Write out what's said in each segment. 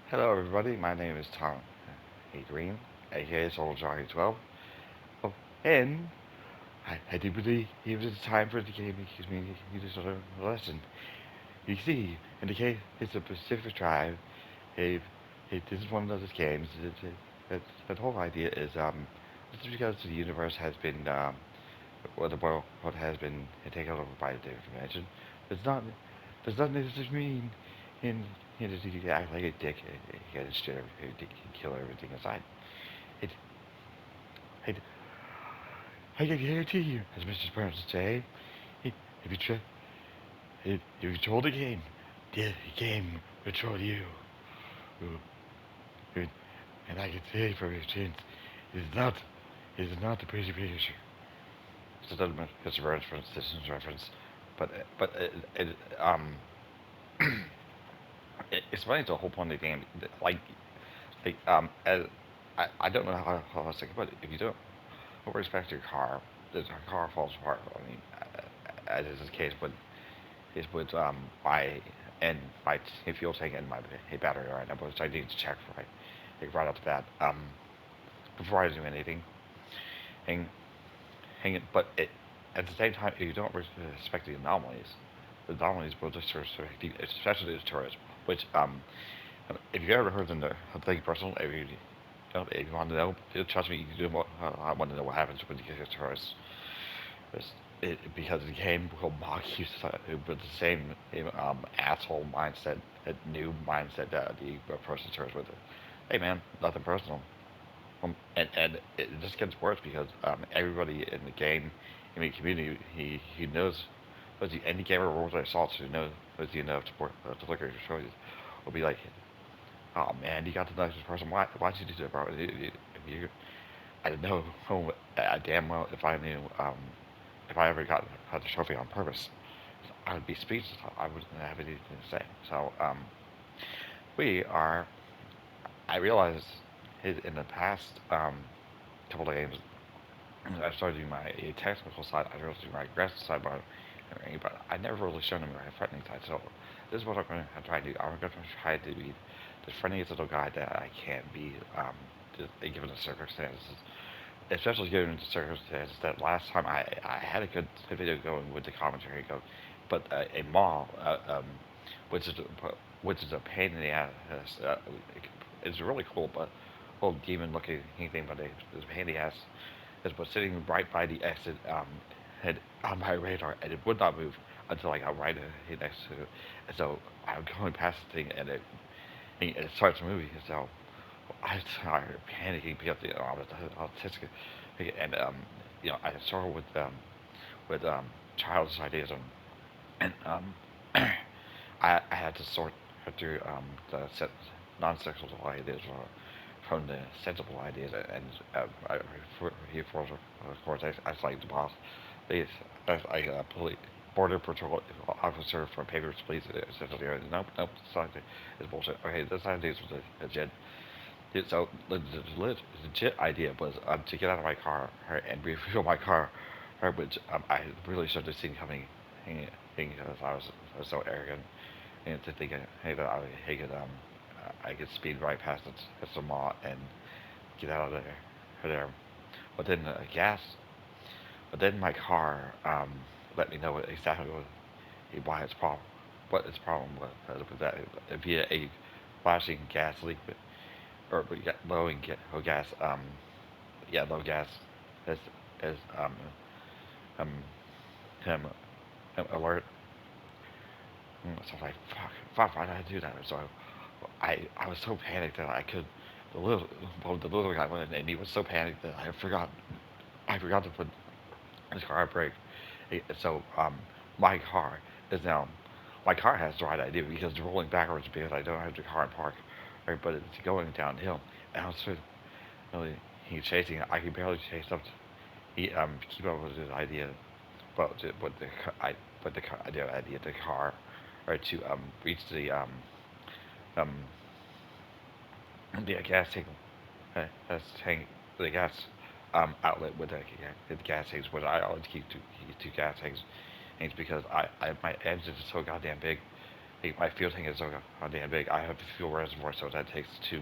Hello, everybody. My name is Tom A. Green, aka Soul Johnny 12. Oh, and I do believe it was time for the game to me you just learn a lesson. You see, in the case, it's a Pacific tribe. It, this is one of those games. The whole idea is this is because the universe has been or the world has been taken over by a different dimension. It's not does not necessarily mean in that you act like a dick and shit everything, and kill everything aside. It, it, I can guarantee you, as Mr. Burns would say, it, if you try, if you control the game, the game will control you. Ooh, And and I can say from experience, it is not the pretty picture. It's a Mr. Burns for instance reference, but it's funny the whole point of the game. As I don't know how else to put it. If you don't respect your car, the car falls apart. I mean, as is the case with my and my fuel tank and my battery right now, which I need to check right off the bat before I do anything. Hang, but at the same time, if you don't respect the anomalies will just sort of especially the tourists, which if you've ever heard the thing personal, if you want to know, trust me, you do I want to know what happens when you get a tourist. Because the game will mock you with the same asshole mindset, that new mindset that the person starts with. It. Hey man, nothing personal. And it just gets worse because everybody in the game, in the community, he knows, was the any gamer rules I saw to know was the enough to look at your choices. Will be like, oh man, you got the nicest person. Why'd you do that, bro? You, I didn't know damn well if I ever got the trophy on purpose, I would be speechless. I wouldn't have anything to say. So we are. I realized in the past couple of games, I started doing my technical side. I started doing my aggressive side, but I never really shown them my friendly side. So this is what I'm going to try to do. I'm going to try to be the friendliest little guy that I can be, given the circumstances. Especially given the circumstances that last time I had a good video going with the commentary go, but a mall, which is which is a pain in the ass. It's really cool, but little demon looking thing, but it's a pain in the ass. Is was sitting right by the exit, had on my radar, and it would not move until I got right next to it. And so I'm going past the thing, and it starts moving. So I started panicking because I was autistic, and I struggle with childish ideas, and I had to sort through the non-sexual ideas from the sensible ideas, and of course, I like the boss. They, I police border patrol officer for papers, please. Essentially, nope, this idea is bullshit. Okay, this idea is legit. So the legit idea was to get out of my car and refuel my car, which I really should have seen coming, because I was so arrogant and to think, hey, that I could speed right past it, hit some mall and get out of there. But then but then my car let me know exactly why its problem, what its problem was with that via a flashing gas leak, or low in low gas, low gas, as as um, him alert. So I was like, fuck, why did I do that? So I was so panicked that I could. The little guy went in, and he was so panicked that I forgot to put his car on brake. So my car is now, my car has the right idea because it's rolling backwards because I don't have the car in park, right? But it's going downhill, and I was so really he's chasing. I can barely chase up. He keep up with his idea, but I but the idea of the car, or to reach um the gas tank, tank the gas outlet with the gas tanks. Which I always keep two gas tanks, and it's because my engine is so goddamn big. my fuel tank is so damn big. I have a fuel reservoir, so that takes two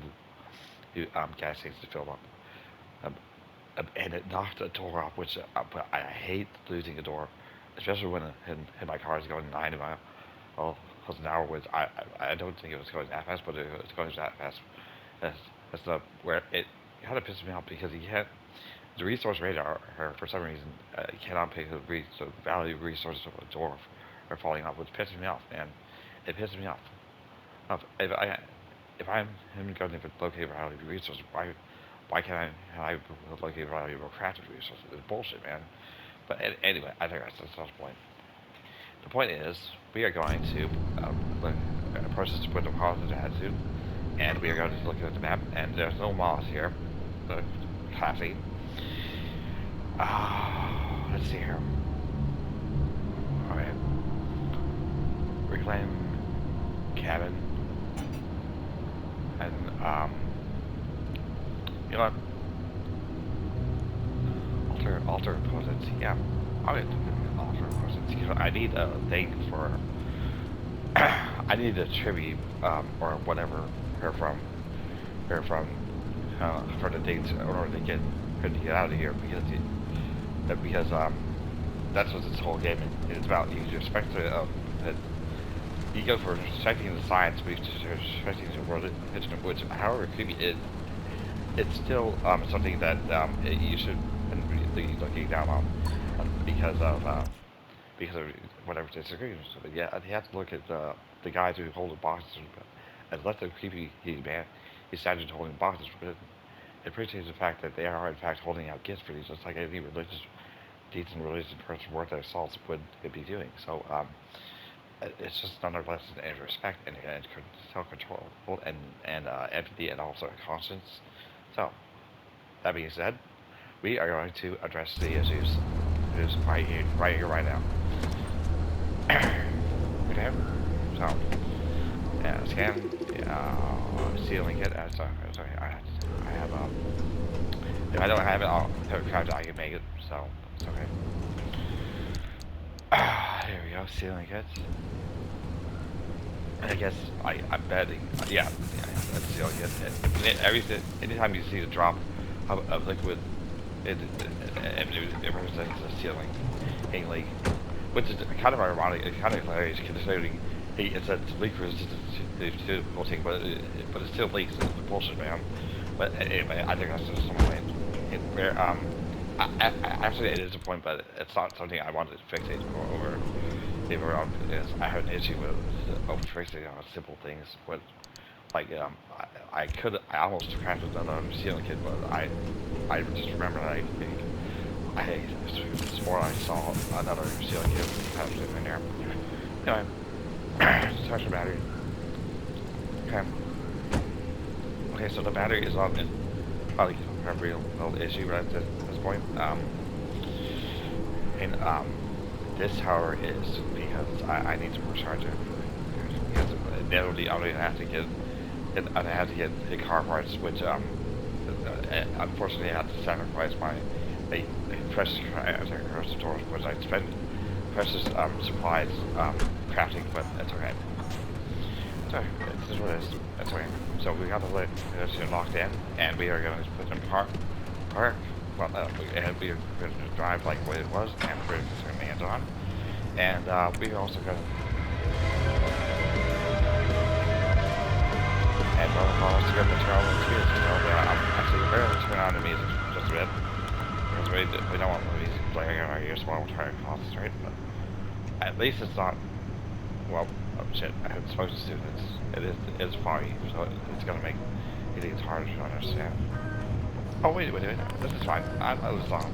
gas tanks to fill them up. Um, and it knocked a door off, which but I hate losing a door, especially when my car is going 90 miles an hour. Which I don't think it was going that fast, but it was going that fast. That's, that's the where it kind of pisses me off because you can't. The resource radar, for some reason, you cannot pick the value resources of a door are falling off, which pisses me off, and it pisses me off. If I'm going to locate value resources, why can't I locate valuable crafted resources? It's bullshit, man. But anyway, I think that's not the point. The point is, we are going to approach this with a positive attitude, and we are going to look at the map, and there's no moss here. Classy. Let's see here. Alright. Reclaim cabin. And, you know what? Alter opponents. Yeah. Alright. Alter opponents. You know, I need a thing for. I need a tribute, or whatever, her from for the dates in order to get her to get out of here because that's what this whole game is about. You respect you go for respecting the science, but you're respecting the world which, however creepy it's still something that you should be looking down on because of whatever disagreements. But yeah, you have to look at the guys who hold the boxes as less of creepy he started holding boxes, but it appreciates the fact that they are in fact holding out gifts for these, just like any decent religious person worth their salts would be doing. So it's just another lesson in respect and self-control and empathy and also conscience. So that being said, we are going to address the issues right here, right now. Okay, so yeah, scan ceiling it. Sorry, I have if I don't have it, I'll have a craft. I can make it, so it's okay. Here we go, ceiling kits. And I guess I'm betting, yeah, that's ceiling kit. Anytime you see the drop of liquid, it represents a ceiling leak, which is kind of ironic. It's kind of hilarious considering it's a leak resistant to the whole thing, but it still leaks. It's bullshit, man. But anyway, I think that's just some point. Actually, it is a point, but it's not something I wanted to fixate over. Because I have an issue with over fixating on simple things. But like, I almost crafted another ceiling kit, but I just remember that I swore I saw another ceiling kit kind of in there. Anyway, touch the battery. Okay. Okay, so the battery is on it. Probably a real issue right at this point. This tower is because I need to recharge it. Because inevitably I'm gonna have to get the car parts, which unfortunately I have to sacrifice my precious stores, which I spend precious supplies crafting, but that's okay. Sorry, this is what it is. That's okay. So we got the lid locked in, and we are going to put in park. Well, we are going to drive like what it was, and we're going to turn the hands on. And we are also going to. And we're also going to turn on the music. So I'm actually barely turn on the music just a bit. Because we don't want the music playing in our ears while we're trying to concentrate. But at least it's not. Well, oh shit, I had supposed to do this. It is foggy, so it's gonna make it harder to understand. Oh, wait, this is fine. I know the song.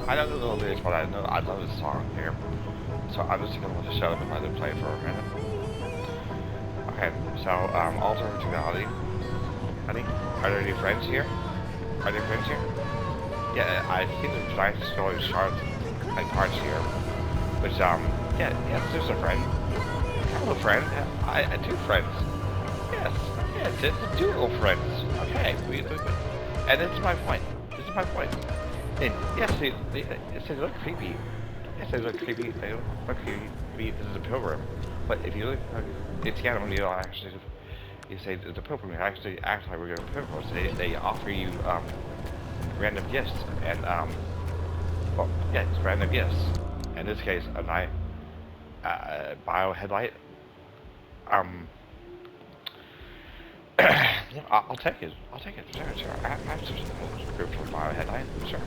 I don't know the lyrics, but I love this song here. So I'm just gonna let it shut up and let it play for a minute. Okay, so alter reality. Honey, are there any friends here? Are there friends here? Yeah, I think there's nice story sharp like parts here. which yeah, yes, there's a friend. Hello, friend. I two friends. Yes, yes, it's two little friends. Okay, and this is my point. This is my point. And yes, they look creepy. Yes, they look creepy. They look creepy. This is a pilgrim. But if you look, it's yeah, when you actually, you say the pilgrim actually act like we're going to pilgrims. They offer you random gifts and well, yeah, it's random gifts. In this case, a night bio headlight. Um, yeah, I'll take it. I'll take it. Sure, sure. I have some group for bio headlight. Sure.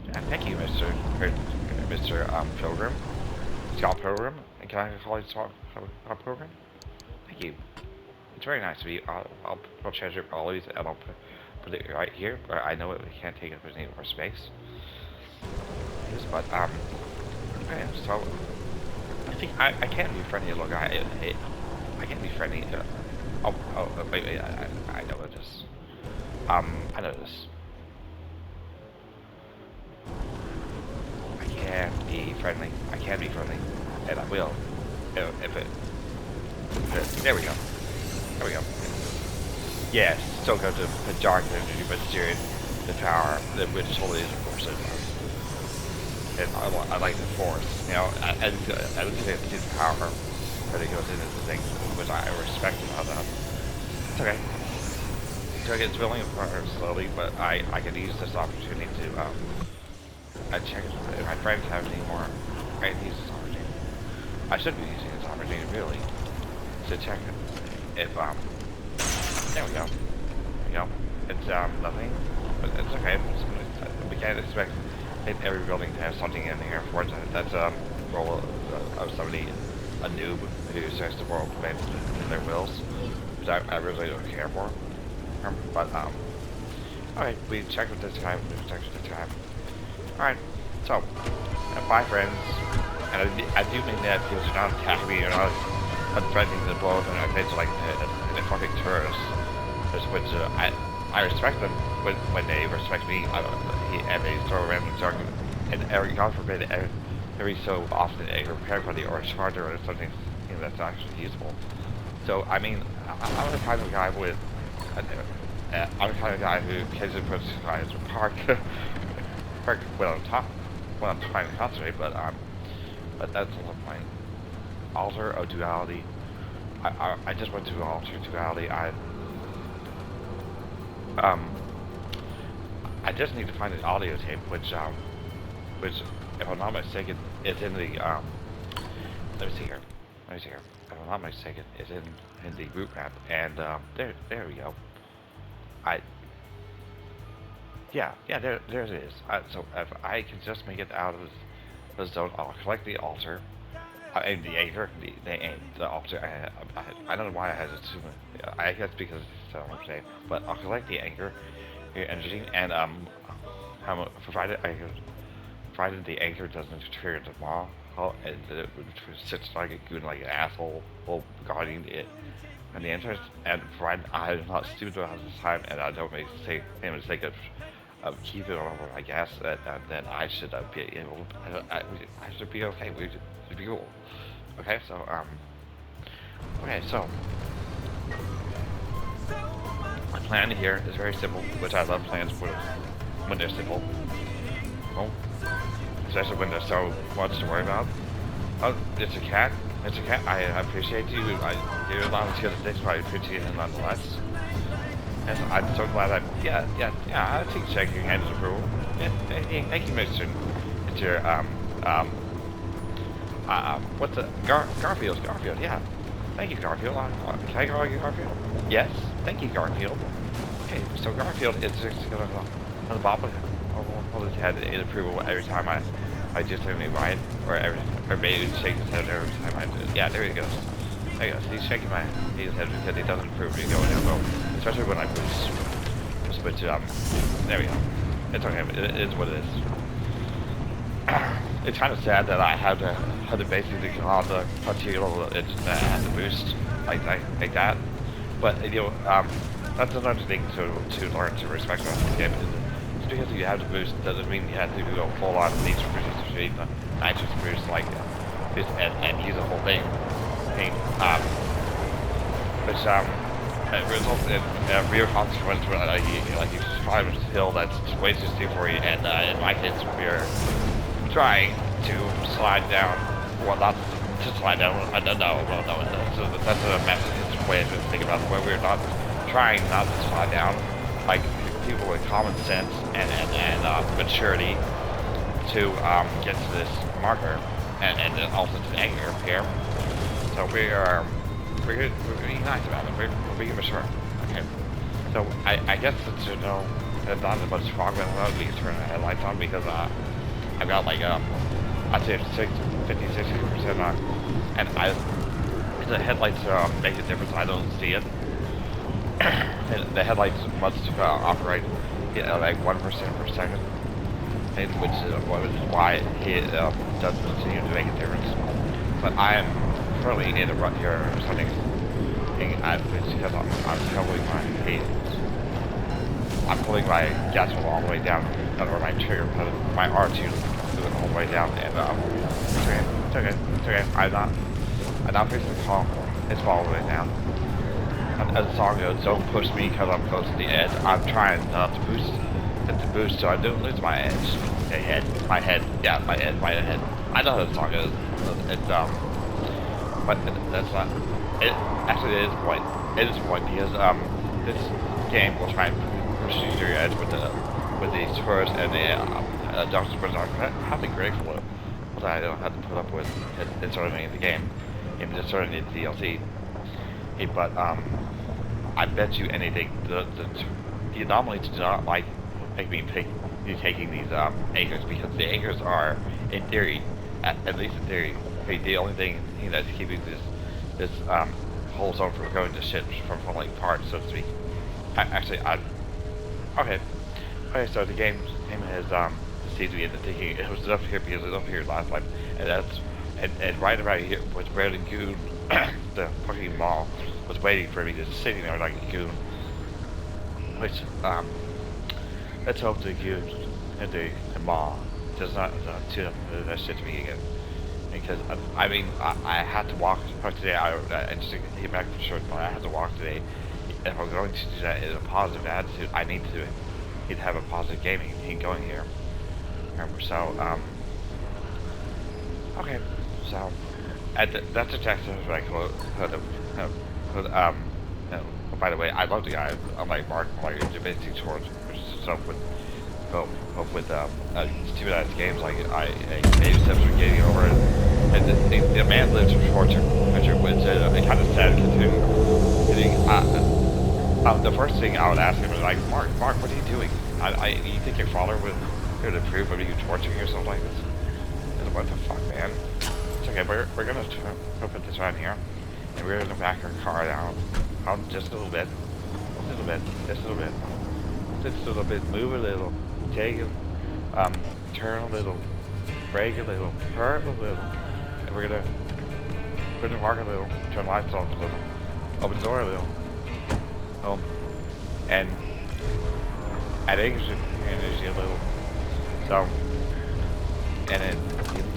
Yeah, thank you, Mr. Pilgrim, Scott Pilgrim. And can I call you Scott Pilgrim? Thank you. It's very nice of you. I'll treasure all these and I'll put it right here where I know it can't take up any more space. Yes, but okay, so I think I can't be friendly, little guy. I can't be friendly. Wait, I know this. I know this. I can be friendly. I can be friendly, and I will. If it. There we go. There we go. Yes, still go to the dark energy, but during the power, which totally is, of course, it does. And I like the force. You know, I don't think I see the power that it goes into the thing, which I respect about that. It's okay. So it's building apart slowly, but I could use this opportunity to I check if my friends have any more. I can use this opportunity. I should be using this opportunity really to check if there we go. There we go. It's nothing, but it's okay. We can't expect every building to have something in here for it. That's a role of somebody, a noob who starts the world in their wills, which I really don't care for. But alright, we checked with this guy. We checked with this guy. Alright, so bye, friends. And I do mean that because you're not attacking me, you're not threatening to blow up in our face like a fucking tourist. Which I respect them when they respect me, and they throw a random junk, and God forbid, every so often a repair buddy or a charger or something that's actually usable. So I mean, I'm the kind of guy with, I'm the kind of guy who occasionally puts guys in park when I'm trying to concentrate, but that's the point. Altar of duality. I just went to altar duality. I just need to find an audio tape, which if I'm not mistaken, is in the let me see here. If I'm not mistaken, it's in the root map, and there we go. Yeah, there it is. So if I can just make it out of the zone, I'll collect the altar. And the anchor, the altar. I don't know why I had to assume it. I guess because it's what I'm saying. But I'll collect the anchor, energy, and provided the anchor doesn't trigger the maw, and it sits like a goon, like an asshole, while guarding it and the entrance. And provided I'm not stupid about this time, and I don't make a mistake of keeping it over my gas, then I should be able. I should be okay. We should be cool. Okay, so okay, so my plan here is very simple, which I love plans when they're simple. Well, especially when there's so much to worry about. Oh, it's a cat. It's a cat. I appreciate you. You're not as good as this, but I appreciate it nonetheless. And I'm so glad yeah, I think shaking your hand is approval. Yeah, thank you, Mr. What's the Garfield, yeah. Thank you, Garfield. Can I call you Garfield? Yes, thank you, Garfield. Okay, so Garfield is just gonna on the bottom of his head in approval every time I do something right, or maybe shake his head every time I do. Yeah, there he goes. There he goes. He's shaking his head because he doesn't approve me going in, well, especially when I boost. But there we go. It's okay. It is what it is. It's kind of sad that I had to basically go on the particular had to boost like that. But you know, that's another thing to learn to respect about the game. Just because you have to boost doesn't mean you have to go full on Need for Speed nitrous boost, like, and use the whole thing. thing um, which results in real consequence where like you climb this hill that's way too steep for you, and in my case we're trying to slide down. Well, not to slide down. I don't know. Well, no, that's a message way to think about it. Where we're not trying not to slide down, like people with common sense and maturity to get to this marker, and also to anger here. So we're being nice about it. We're being mature. Okay. So I guess since you know there's not as much fog going on, we can turn the headlights on because I've got like I'd say 50-60% on, and the headlights make a difference. I don't see it. The headlights must operate like 1% per second, which is why it does continue to make a difference. But I am currently in a rut here or something. It's because I'm pulling I'm pulling my gas pedal all the way down, or my trigger pedal, my R2 moving all the way down, and it's okay. I'm not facing the call. It's all the way down. As the song goes, don't push me because I'm close to the edge. I'm trying not to boost so I don't lose my edge. My head. I know how the song goes. It's but that's not. It actually it is a point. It is a point because this game will try and push you to your edge with the tours and the Dr. Berserk. I have to be grateful for what I don't have to put up with in starting the game, even just starting the DLC. But I bet you anything the anomalies do not like me you taking these anchors, because the anchors are, in theory, at least in theory, the only thing that's keeping this whole zone from going to shit, from falling apart, so to speak. Okay. So the game has deceived me into thinking it was up here because it was up here last time, and right about here was where the goon, the fucking mall, was waiting for me, just sitting there like a goon. Which let's hope the goon and the mall does not do that shit to me again. Because I had to walk today. I just to get back for sure. I had to walk today. If I'm going to do that in a positive attitude, I need to have a positive gaming thing going here. So okay. So that's a text that I by the way, I love the guy. Unlike Mark, like debating towards stuff with stupid ass games like maybe steps for getting over it. And the man lives for torture, which is kind of sad considering. The first thing I would ask him is like, Mark, what are you doing? You think your father would here to prove of you torturing or something like this? And what the fuck, man? It's okay. We're gonna put this right here, and we're gonna back our car down just a little bit, just a little bit, move a little, take it, turn a little, brake a little, curve a little, and we're gonna park a little, turn lights off a little, open the door a little, and add energy a little. So, and it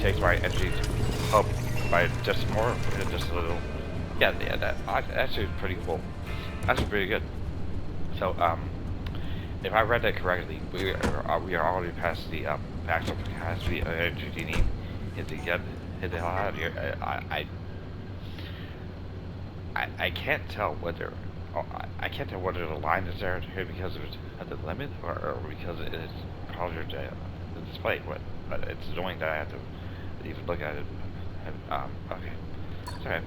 takes my energy up by just more, just a little. Yeah, that's actually pretty cool. Actually pretty good. So, if I read that correctly, we are already past the maximum capacity of energy you need to get the hell out of here. I can't tell whether the line is there here because it's at the limit or because it is closer to the display. But it's annoying that I have to even look at it. And, okay, sorry.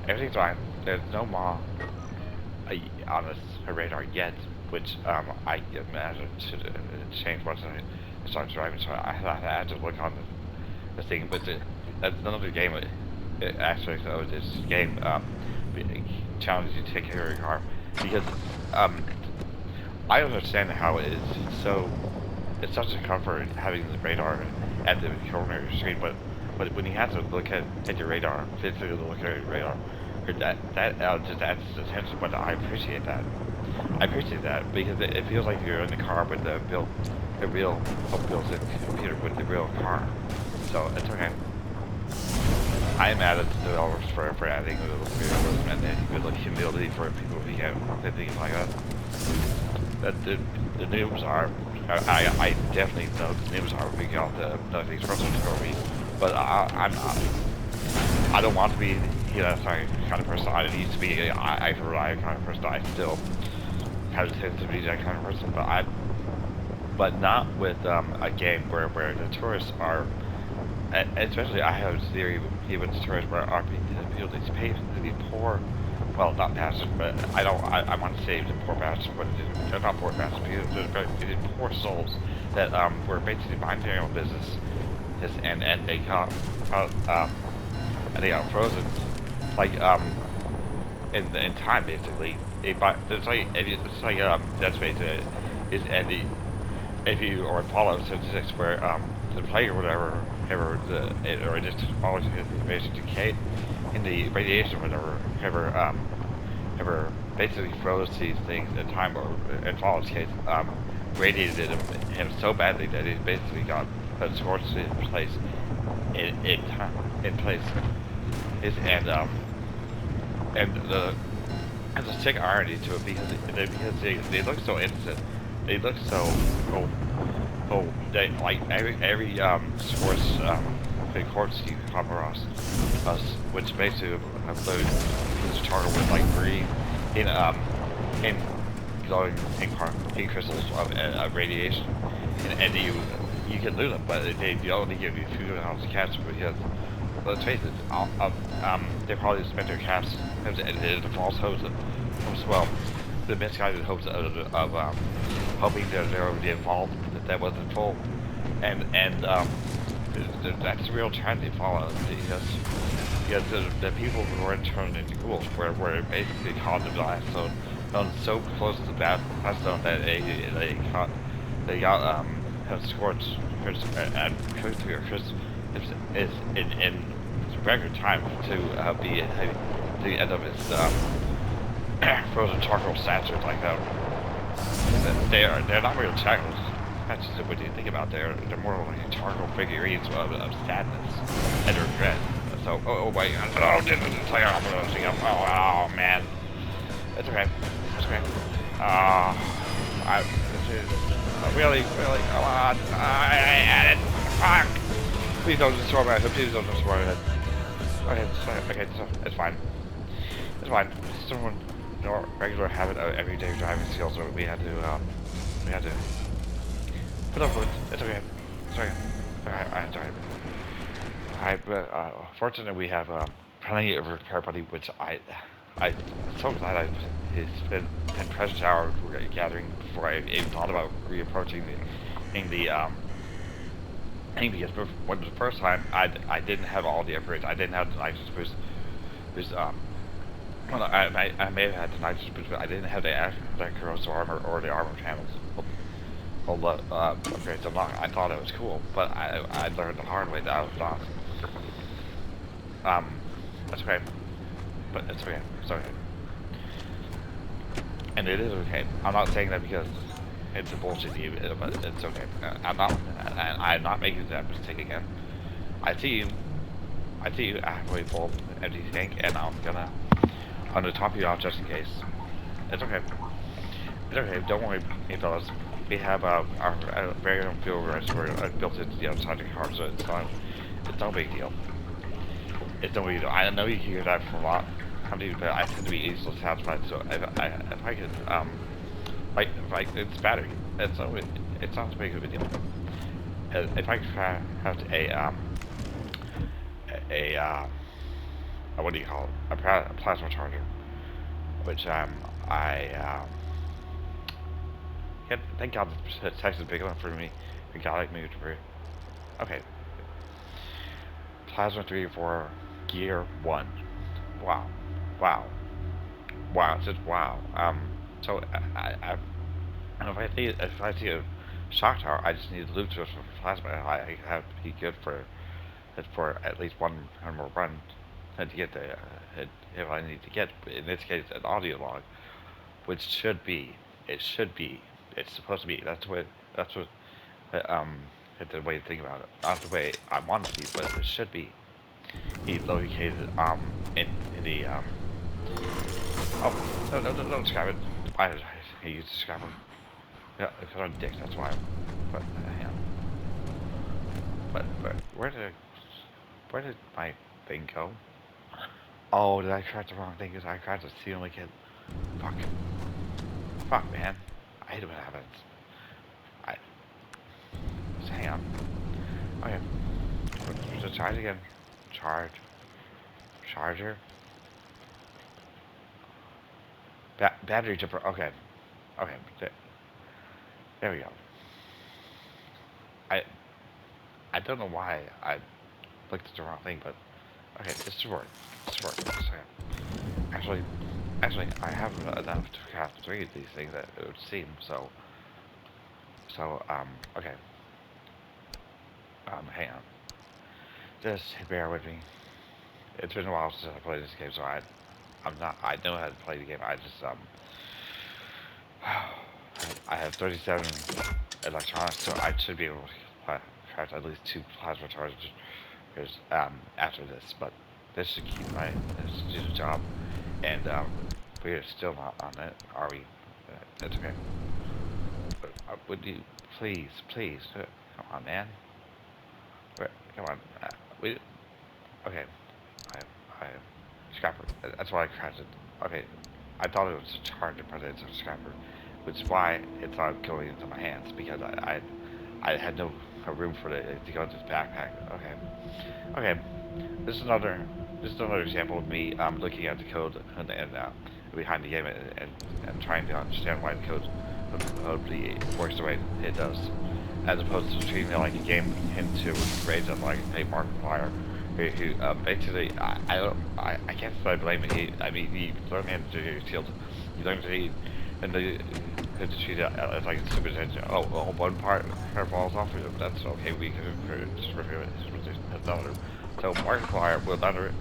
Everything's fine. There's no maw on this radar yet, which I imagine should change once I start driving. So I had to look on the thing, but that's another game. Aspects of this game challenges you to take care of your car, because I understand how it is. So it's such a comfort having the radar at the corner of your screen, but when you have to look at your radar, physically look at your radar, that just adds to the tension. But I appreciate that. Because it feels like you're in the car with the real built-in computer with the real car. So it's okay. I am mad at the developers for adding a little realism and good like humility for people who can't think like that. That the noobs are. I definitely know the noobs are big on the these personal for me, but I'm not. I don't want to be sorry kind of person. I used to be I rely kind of person. I still have the tendency to be that kind of person, but not with a game where the tourists are. Especially, I have a theory with the tourists where our people they pay to be poor. Well, not bastards, but I want to say the poor bastards, but they're not poor bastards. They're poor souls that were basically minding their own business, and they and they got frozen, like in time basically. It's like that's basically is and the if you or Fallout 76 where the player whatever ever or it just always basically decay in the radiation whatever ever basically froze these things in time or in Fallout's case radiated him so badly that he basically got scorched in place in place is and the there's a sick irony to it because they look so innocent. They look so they like every sports courts you come across us which basically upload this charter with like green in glowing in crystals of radiation and you can loot them but they only give you food and house cats because let's face it, they probably spent their caps in the false hopes of, well, the misguided hopes of hoping that they would be involved, that wasn't full. And that's the real trend they follow. Because the people who were turned into ghouls were basically caught in the blast zone, so close to the blast zone that they got scorched and cooked to your Chris is in record time to be at the end of his frozen charcoal statues like that. They're not real shackles. That's just what you think about. They're more like charcoal figurines of sadness and regret. So wait, this is a player. Oh man, it's okay. It's okay. This is really come on. I had it. Fuck. Please don't destroy my head. Please don't destroy my head. Okay, it's fine. It's fine. It's just a regular habit of everyday driving skills that we had to put up with. It's okay. It's okay. Alright, sorry. Fortunately we have plenty of repair buddy, which I'm so glad it's been precious hours gathering before I even thought about reapproaching the because when the first time I didn't have all the upgrades. I didn't have the nitrous boost. Well, I may have had the nitrous boost, but I didn't have the corrosive armor or the armor panels. Well, upgrades. I thought it was cool, but I learned the hard way that I was not. That's okay, but it's okay. It's okay, and it is okay. I'm not saying that because it's a bullshit view, but it's okay. I'm not making that mistake again. I see you. I see you halfway full empty tank, and I'm gonna top you off just in case. It's okay. It's okay. Don't worry, fellas. We have our very own fuel reservoir built into the outside of the car, so it's no big deal. It's no big deal. I know you hear that from a lot of people, but I tend to be easily satisfied. So if I could like it's battery. It's not too big of a deal. If I could have what do you call it? A plasma charger, which thank God the text is big enough for me. We got it moved through. Okay, plasma 3 or 4 gear 1. Wow, wow, wow. Just wow. So and if I see a shock tower, I just need to loop to it for plasma. I have to be good for at least one more run to get the if I need to get in this case an audio log, which should be it's supposed to be that's what uh, um It's the way to think about it. Not the way I want it to be, but it should be. He's located in the oh no, don't describe it. He used to describe him. Yeah, it's on dick, that's why. But hang on. But where did my thing go? Oh, did I craft the wrong thing? Because I crafted the ceiling kit. Fuck. Fuck, man. I hate it when it happens. I just hang on. Okay. Just charge again. Charge. Charger. Battery jumper. Okay. Okay. There we go. I I don't know why I looked at the wrong thing, but okay, this should work. This should work. Just a second. Actually, I have enough to craft 3 of these things that it would seem. Okay. Hang on. Just bear with me. It's been a while since I played this game, so I know how to play the game. I just, I have 37 electronics, so I should be able to craft at least 2 plasma chargers, after this, but this should this should do the job, and, we are still not on it, are we? That's okay. But, would you, please, come on, man. Come on, okay, I scrapper, that's why I crafted, okay, I thought it was a charger, but it's a scrapper, which is why it's not going into my hands, because I had no room for it to go into this backpack. Okay, this is another example of me looking at the code and behind the game and trying to understand why the code works the way it does, as opposed to treating it like a game into grades of like a Markiplier who basically I can't say I blame it. I mean, you learn how to do your shield, you learn to eat, and to treat it as like a stupid engine. Oh, well, one part falls off of it, but that's okay. We can just review it. Another. So Markiplier will never.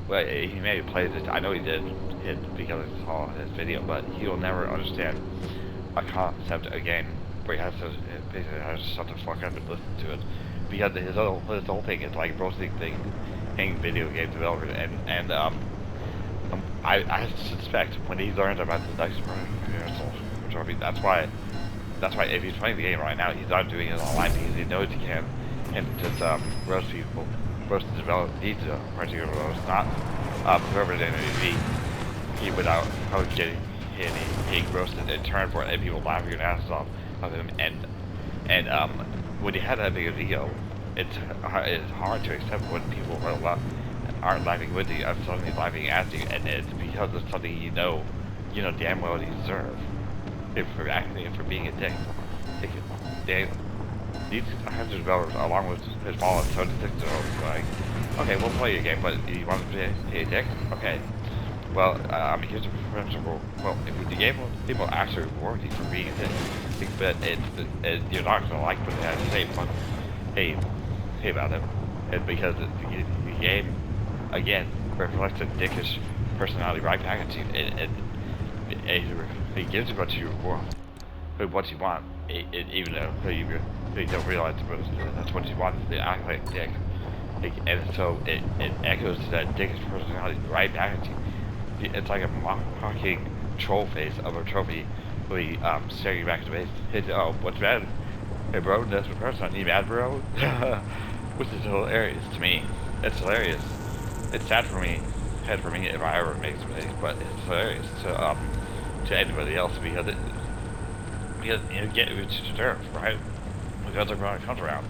Well, he may have played it. I know he did it because I saw his video, but he will never understand a concept again where he has to basically has to shut the fuck up and listen to it, because his whole thing is like roasting video game developers, and I suspect when he learned about the Dice Universal Trophy, that's why if he's playing the game right now, he's not doing it online because he knows he can, and just roast people, roast the developers, these particular roast, not whoever it may be, he without getting roasted in turn for it, and people laughing their asses off of him, and when you have that big of ego, it's hard to accept when people aren't laughing with you, and suddenly laughing at you, and it's because of something you know damn well you deserve. For being a dick. These hundreds of developers, along with his small 76-year-olds, like, okay, we'll play your game, but you want to be a dick? Okay. Well, here's a principle. Well, if the game will actually reward you for being a dick, but you're not gonna like what they have to say, but hey about it. And because the game, again, reflects a dickish personality right back at you. It gives you what you want, even though you don't realize that's what you want. They act like a dick. And so it echoes to that dickish personality right back at you. It's like a mocking troll face of a trophy really staring you back in the face. Hey, oh, what's bad? Hey, bro, that's a person. You mad, bro? Which is hilarious to me. It's hilarious. It's sad for me if I ever make mistakes, but it's hilarious to anybody else because you get it's deserved, right? Because they're going to come around,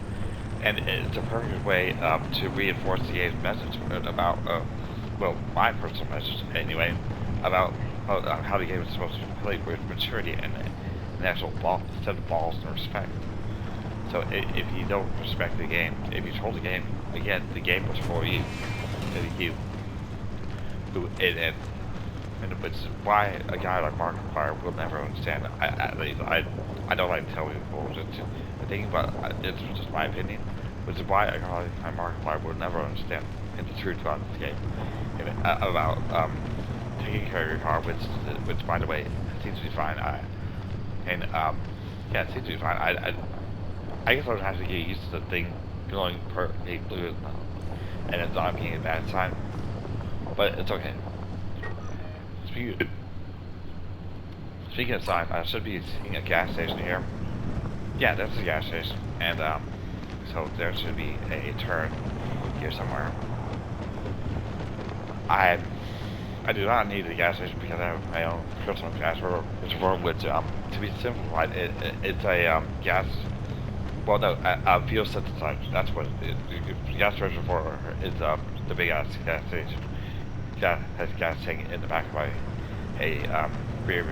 and it's a perfect way to reinforce the game's message about well, my personal message anyway, about how the game is supposed to be played with maturity and an actual set of balls and respect. So if you don't respect the game, if you troll the game, again, the game was for you. And which is why a guy like Markiplier will never understand. I don't like to tell people the thing, but it's just my opinion. Which is why a guy like Markiplier will never understand the truth about this game. About taking care of your car, which by the way seems to be fine. Yeah, it seems to be fine. I guess I would have to get used to the thing glowing perfectly blue and it's not being a bad sign. But it's okay. Speaking, speaking of sign, I should be seeing a gas station here. Yeah, there's a gas station. And, so there should be a turn here somewhere. I I do not need a gas station because I have my own personal gas reservoir, which, to be simplified, it's a, gas, well, no, a fuel synthesizer. That's what it is. Gas reservoir is, the big ass gas station. Has gas tank in the back of my, rear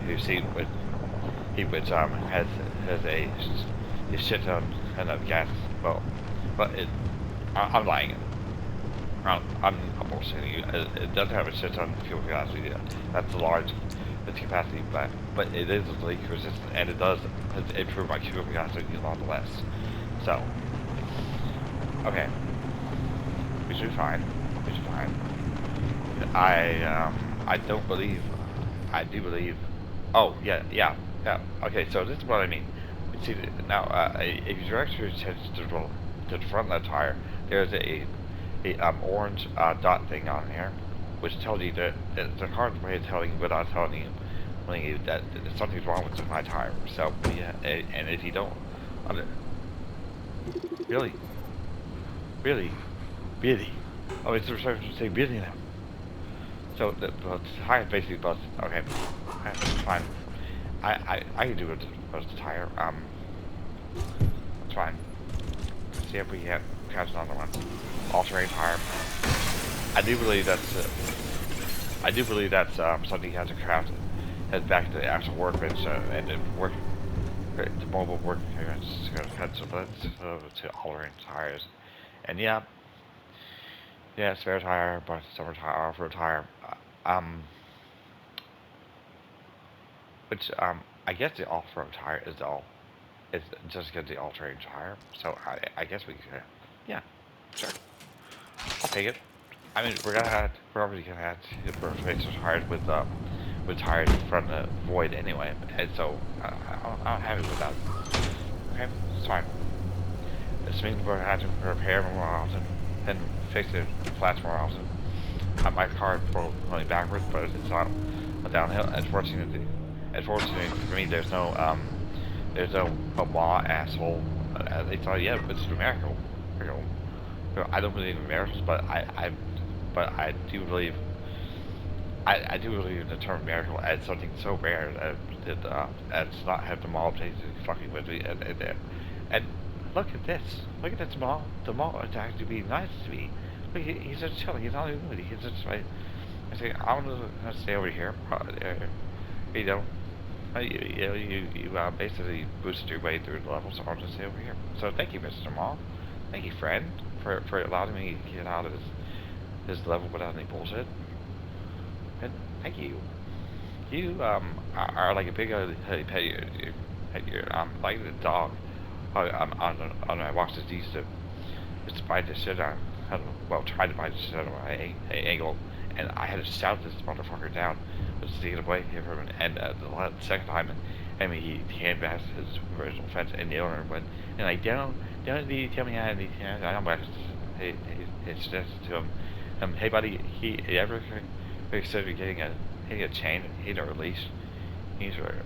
view seat with, has a shit ton of gas. Well, but I'm lying. I'm bullshitting you. It doesn't have a shit ton of fuel capacity. That's a large its capacity, but it is leak resistant, and it does improve my fuel capacity nonetheless. So, okay, we should be fine. We should be fine. I don't believe. I do believe. Oh yeah. Okay, so this is what I mean. See now, if you direct your attention to the front of the tire, there's a orange dot thing on here, which tells you that it's a hard way of telling you without telling you that something's wrong with my tire. So yeah, and if you don't, under, really, really, really, oh, it's starting to say really now. So the tire basically busted. Okay, that's fine. I can do it with the tire. That's fine. Let's see if we can catch another one. All-terrain tire. I do believe that's something you have to craft. Head back to the actual workbench and then work the mobile work. Just gonna cut to all-terrain tires. And yeah, spare tire, but summer tire, off-road tire. Um, which I guess the off-road tire is all. It's just get the all-terrain tire. So I guess we could. Yeah, sure. I'll take it. I mean, we're already gonna have to replace the tires with tires from the void anyway, and so I'm happy with that. Okay, it's fine. This means we're having to repair more often and fix the flats more often. My car is going backwards, but it's not a downhill. Unfortunately for me, there's no law asshole. They thought, yeah, but it's a miracle. I don't believe in miracles, but I do believe. I do believe in the term miracle as something so rare that's not have the mall fucking with me and look at this. Look at this mall. The mall is actually being nice to me. Look, he's just chilling. He's not even with me. He's just like, I say, I'm gonna stay over here. You know, you basically boosted your way through the level, so I'll just stay over here. So thank you, Mr. Mall. Thank you, friend, for allowing me to get out of this level without any bullshit. And thank you. You are like a big pet. You're like the dog. On my watch this used to bite the shit out. Well, tried to bite the shit out of my ankle, and I had to shout this motherfucker down just to get away from him. And the second time, I mean, he came back his original fence, and the owner went, and like, don't tell me I don't want to. It's just to him. Hey buddy, he ever considered getting a chain, a release,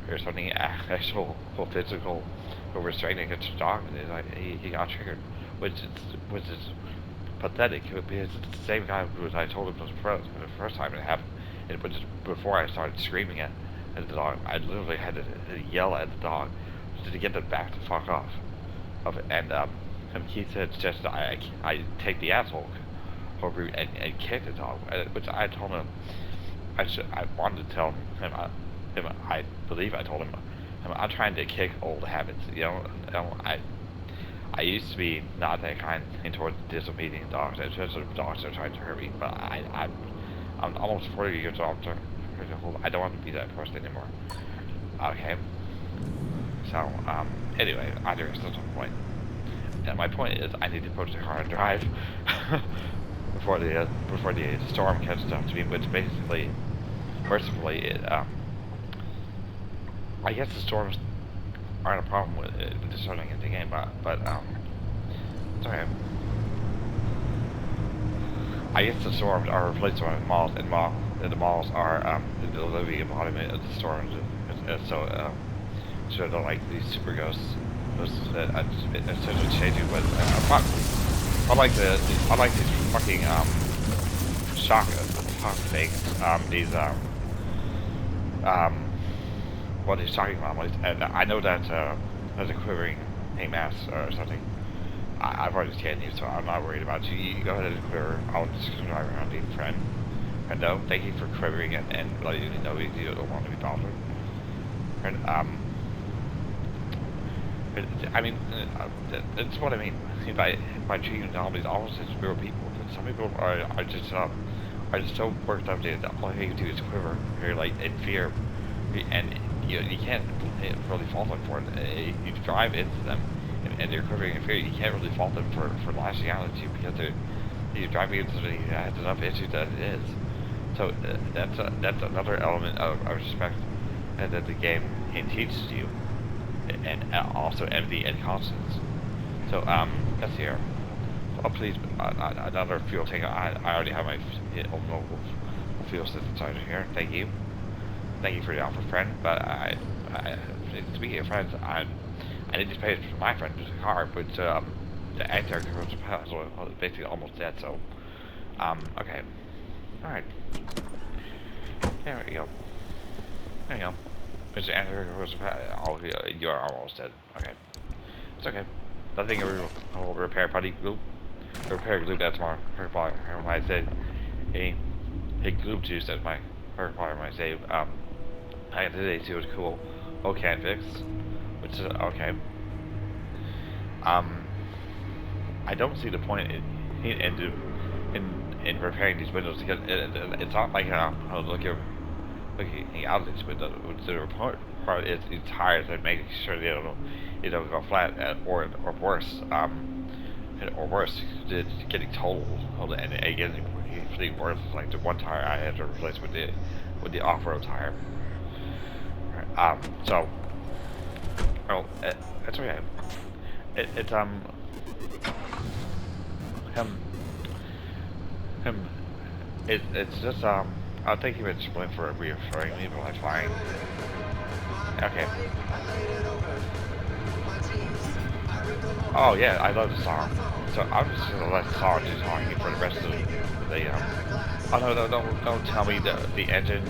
or something actual physical restraining against the dog, and like he got triggered, which is pathetic because it's the same guy who I told him the first time it happened, and but just before I started screaming at the dog, I literally had to yell at the dog to get them back to fuck off. And he said just I take the asshole over and kick the dog, which I told him I wanted to tell him I believe I told him I'm trying to kick old habits. I used to be not that kind towards disobedient dogs, especially dogs that are trying to hurt me. But I'm almost 40 years old. I don't want to be that person anymore. Okay. So anyway, I digress at some point. And my point is, I need to put the car and drive before the storm catches up to me, which basically, mercifully, I guess the storm's aren't a problem with discerning in the game, but it's okay. I guess the storms are replaced by malls, and the malls are the living embodiment of the storms. So I don't like these super ghosts. It's such a changing, but I like these fucking shock things. Um, what he's talking about, and I know that there's a quivering hay mass or something. I've already scanned you, so I'm not worried about you. You go ahead and quiver. I'll just drive around you, friend. And no, thank you for quivering and letting me know you don't want to be bothered. And I mean, that's what I mean by treating zombies almost as real people. Some people are just so worked up that all you do is quiver. You're like in fear, and you can't really fault them for it. You drive into them, and they're quivering in fear. You can't really fault them for lashing out at you because you're driving into something that has enough issues that it is. So that's another element of respect that the game teaches you, and also empathy and conscience. So let's hear. Oh please, another fuel tank. I already have my mobile fuel synthesizer here. Thank you for the offer, friend. But speaking of friends, I need to pay for my friend's car, but the actor was basically almost dead. So okay, all right, there we go. There you go. Mr. Andrew was you're almost dead. Okay, it's okay. Nothing will repair putty glue. Repair glue. That's my reply. I said, hey, glue juice. That's my reply. I say, I got today too. It's cool. Okay, fix. Which is okay. I don't see the point in repairing these windows because it's not like looking out this window. The report part is tires and making sure they don't go flat or worse getting totaled and again getting worse. Like the one tire I had to replace with the off-road tire. So well that's okay. It's him him it's just I think you would explain for reassuring me, but that's fine. Okay. Oh yeah, I love the song. So I'm just gonna let the song do talking for the rest of the oh no, don't tell me the engine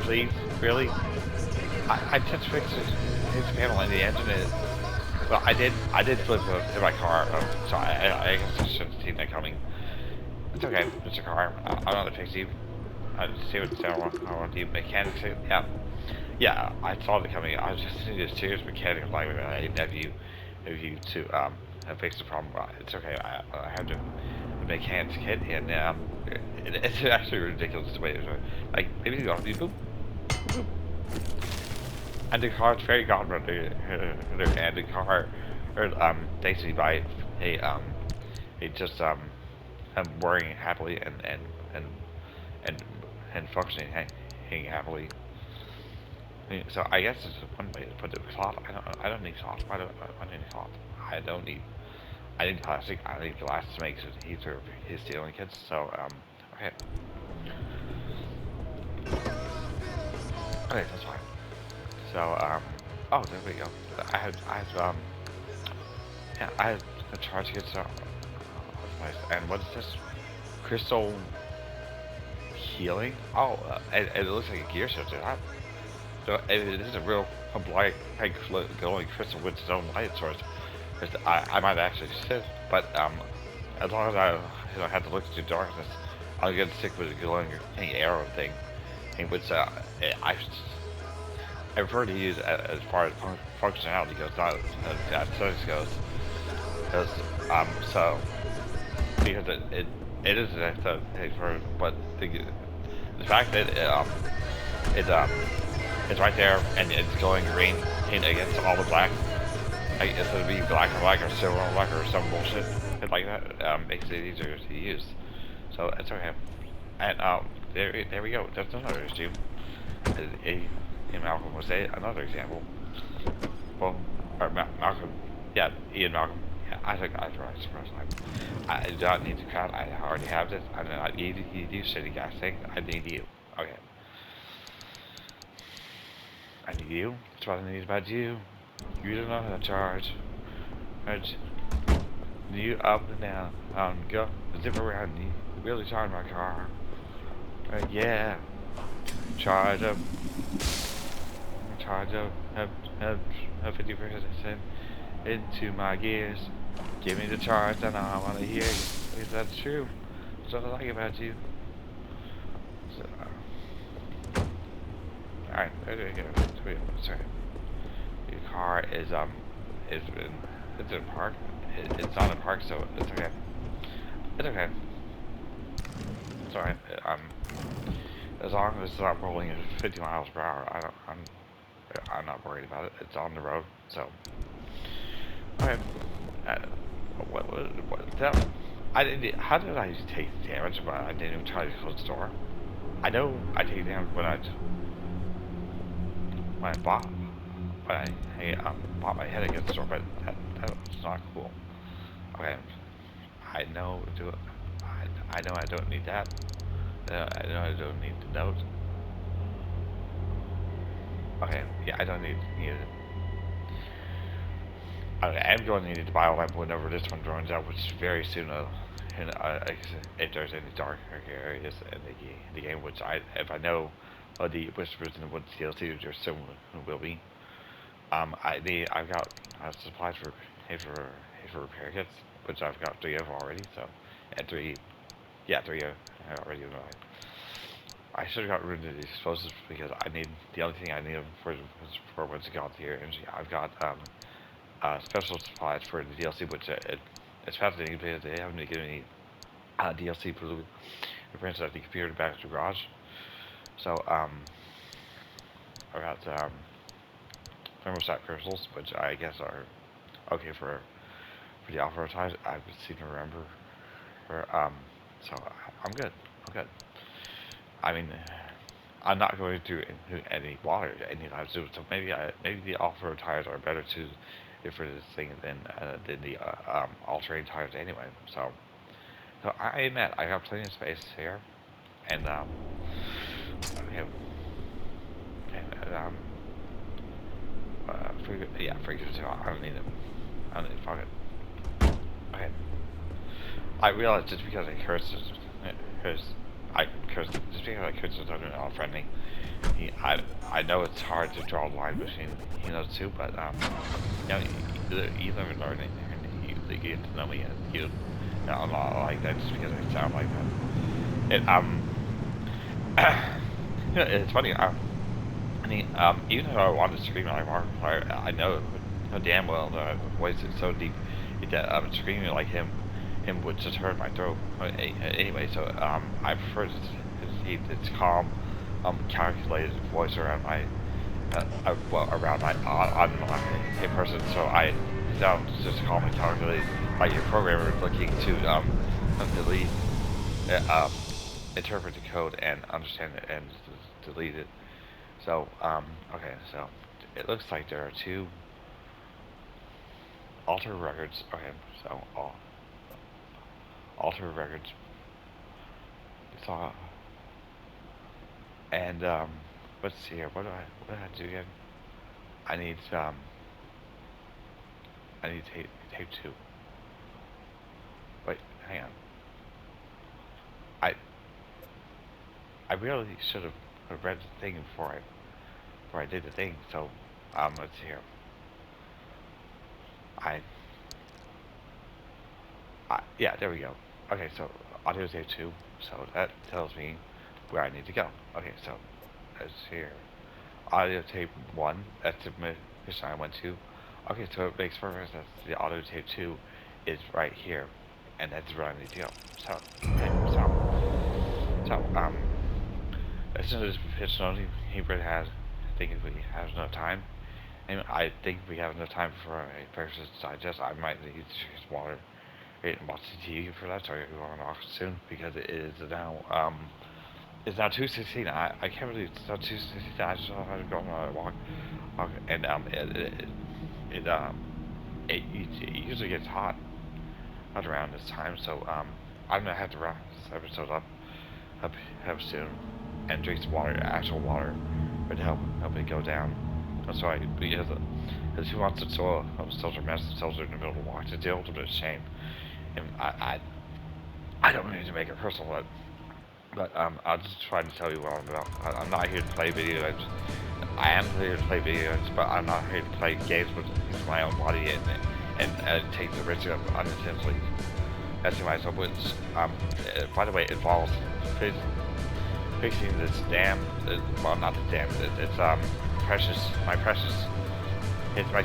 please, really? I just fixed his panel and the engine is well I did flip in my car, so I guess I should have seen that coming. It's okay, it's a car. I'm not gonna fix you. I see what I want the mechanics. Yeah, I saw it coming. I was just in a serious mechanic like I didn't have you to have fixed the problem. It's okay. I have the mechanics kit, and it's actually ridiculous the way it's like maybe you go boop boop, and the car's fairy godmother and the car basically by a just worrying happily and and and functioning happily. So I guess it's one way to put the cloth. I don't need cloth. I need cloth. I don't need. I need plastic. I need glass to make his stealing kits. So okay. Okay, that's fine. So oh there we go. I had a charge kit. So and what is this? Crystal healing? Oh, it looks like a gear shifter. So it is a real bright, glowing crystal with its own light source. I might actually sit, but as long as I have to look through darkness, I'll get sick with the glowing arrow thing, which I prefer to use as far as functionality goes, not as aesthetics goes. Because so because it is an aesthetic for, but the fact that it's right there, and it's going green against all the black. Like, instead of being black and black or silver and black or some bullshit like that, makes it easier to use. So it's okay. And there we go. That's another issue. Malcolm would say another example. Well, or Malcolm. Yeah, Ian Malcolm. Yeah, I think I was right the first time. I do not need the crowd. I already have this. I do not need you, city guy thing. I need you. Okay. I need you. That's what I need about you. You don't know how to charge. Charge you up and down. Go zip around. You really charge my car. Yeah. Charge up. Charge up. Have 50% into my gears. Give me the charge and I want to hear you. Is that true? That's what I like about you. So, alright, there we go. Sorry. Your car is in, it's in a park. It's not a park, so it's okay. It's okay. It's alright. As long as it's not rolling at 50 miles per hour, I'm not worried about it. It's on the road, so. Okay. Uh, what that? How did I take damage, but I didn't even try to close the door? I know I take damage when I bought my head against the door, but that was not cool. Okay, I know do I know I don't need that. I know I don't need the note. Okay, yeah, I don't need it. Okay, I'm going to need to buy a lamp whenever this one drones out, which is very soon. And if there's any dark areas in the game, which if I know the whispers and what DLC there still will be. I've got supplies for repair kits, which I've got 3 of already. So, and 3, yeah, 3 I already know. I should have got rid of the explosives because I need the only thing I need for what's got the energy. I've got special supplies for the DLC, which it's fascinating because they haven't given me DLC for the Princess the computer back to the garage. So I got thermostat crystals, which I guess are okay for the off-road tires. I seem to remember. So I'm good. I'm good. I mean, I'm not going to into any water anytime soon. So maybe the off-road tires are better suited for this thing than the all-terrain tires anyway. So I admit I have plenty of space here, and okay, and freaking too. I don't need it. I don't need it. Fuck it. Okay. I realize just because I cursed, because I cursed, just because I cursed is not friendly. I know it's hard to draw a line between he knows too, but you know, you live and learn, and you get to know me, and you know, I'm not like that just because I sound like that. It's funny. I mean, even though I wanted to scream like Mark, I know damn well that my voice is so deep that screaming like him would just hurt my throat. Anyway, so I prefer this calm, calculated voice around around my a person. So I sound just calm and calculated, like your programmer looking to delete, uh, um, interpret the code and understand it and delete it. So okay, so it looks like there are 2 alter records. Okay, so alter records. So and let's see here. What do I do again? I need I need tape 2. Wait, hang on. I I really should have read the thing before I did the thing. So let's see here. I yeah, there we go. Okay, so audio tape 2. So that tells me where I need to go. Okay, so let's see here. Audio tape 1. That's the mission I went to. Okay, so it makes perfect sense. The audio tape 2 is right here, and that's where I need to go. So, okay, so as soon as it's known Hebrew has, I think if we have enough time, and I think we have enough time for a person to digest, I might need to drink water and watch the TV for that, so I go on off soon, because it is now, it's now 2:16. I can't believe it's now 2:16. I just know how to go on a walk, and it it usually gets hot around this time, so I'm gonna have to wrap this episode up up soon and drink some water, actual water, to help it go down. That's why because who wants to soldier mess soldier in the middle of the walk? It's the ultimate shame. And I don't need to make it personal, but I'll just try to tell you what I'm about. I'm not here to play video games. I am here to play video games, but I'm not here to play games with my own body and take the risk of unintentionally messing myself with. By the way, it involves fix, fixing this dam. Well, not the dam. It's precious. My precious. It's my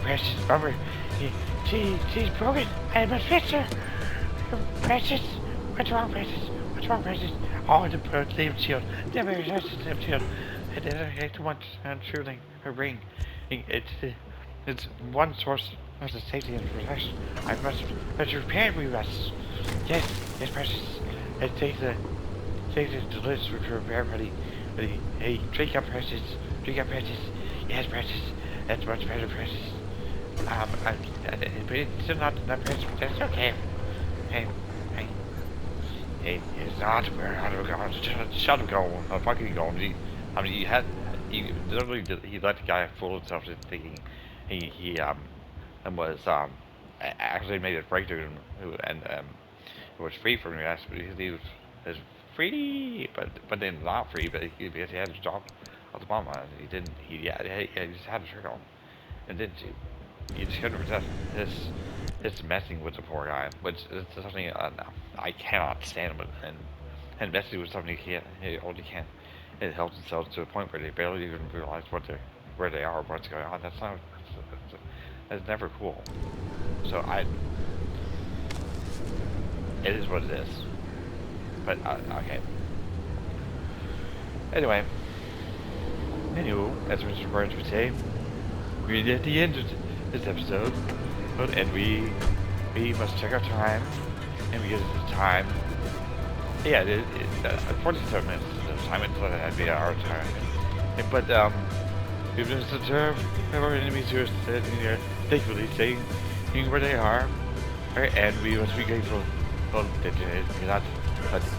precious rubber. She's broken. I must fix her. Precious. What's wrong, Precious? What's wrong, Precious? Oh, the leaf shield. The very precious leaf shield. It wants shooting her ring. It's one source of the safety and protection. I must repair we must. Yes, Precious. It takes a delicious to repair, buddy. Hey, drink up, Precious. Drink up, Precious. Yes, Precious. That's much better, Precious. But it's still not enough, Precious. But that's okay. Hey. It's not where to shut him go. Fucking go. I mean, he literally he let the guy fool himself into thinking he and was actually made a breakthrough and was free from the accident because he was free, but then not free, but because he had his job at the bomb line. He didn't. He just had a shirt on, and didn't you just couldn't resist this messing with the poor guy, which is something I cannot stand. And messing with something he only can't. It helps themselves to a point where they barely even realize where they are, what's going on. That's never cool. So it is what it is. But okay. Anyway, as Mr. Burns would say, we're at the end of this episode, and we must check our time, and because it's time, yeah, 47 minutes is the time until that'd be our time. But we've been observed our enemies who are sitting here, thankfully staying where they are, and we must be grateful that they cannot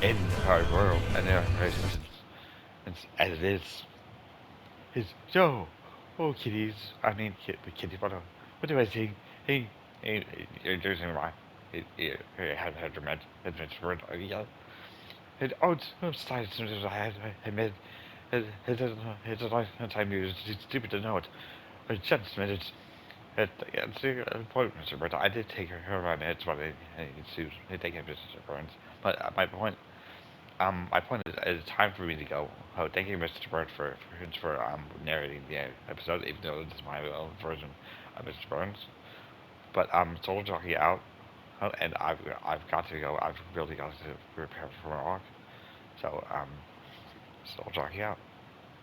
end our world and their existence as it is. So, oh kitties, I mean kitties, what do I say? Hey, there's no wrong. It had your adventure, yeah. Oh, it's nice. I made it's a nice time. It's stupid to know it. I just admitted it's the point, Mr. Burns. I did take her of my meds while they take him, Mr. Burns. But my point is, it's time for me to go. Oh, thank you, Mr. Burns, for narrating the episode, even though this is my own version of Mr. Burns. But Soul Jockey out, and I've got to go. I've really got to prepare for my walk. So Soul Jockey out.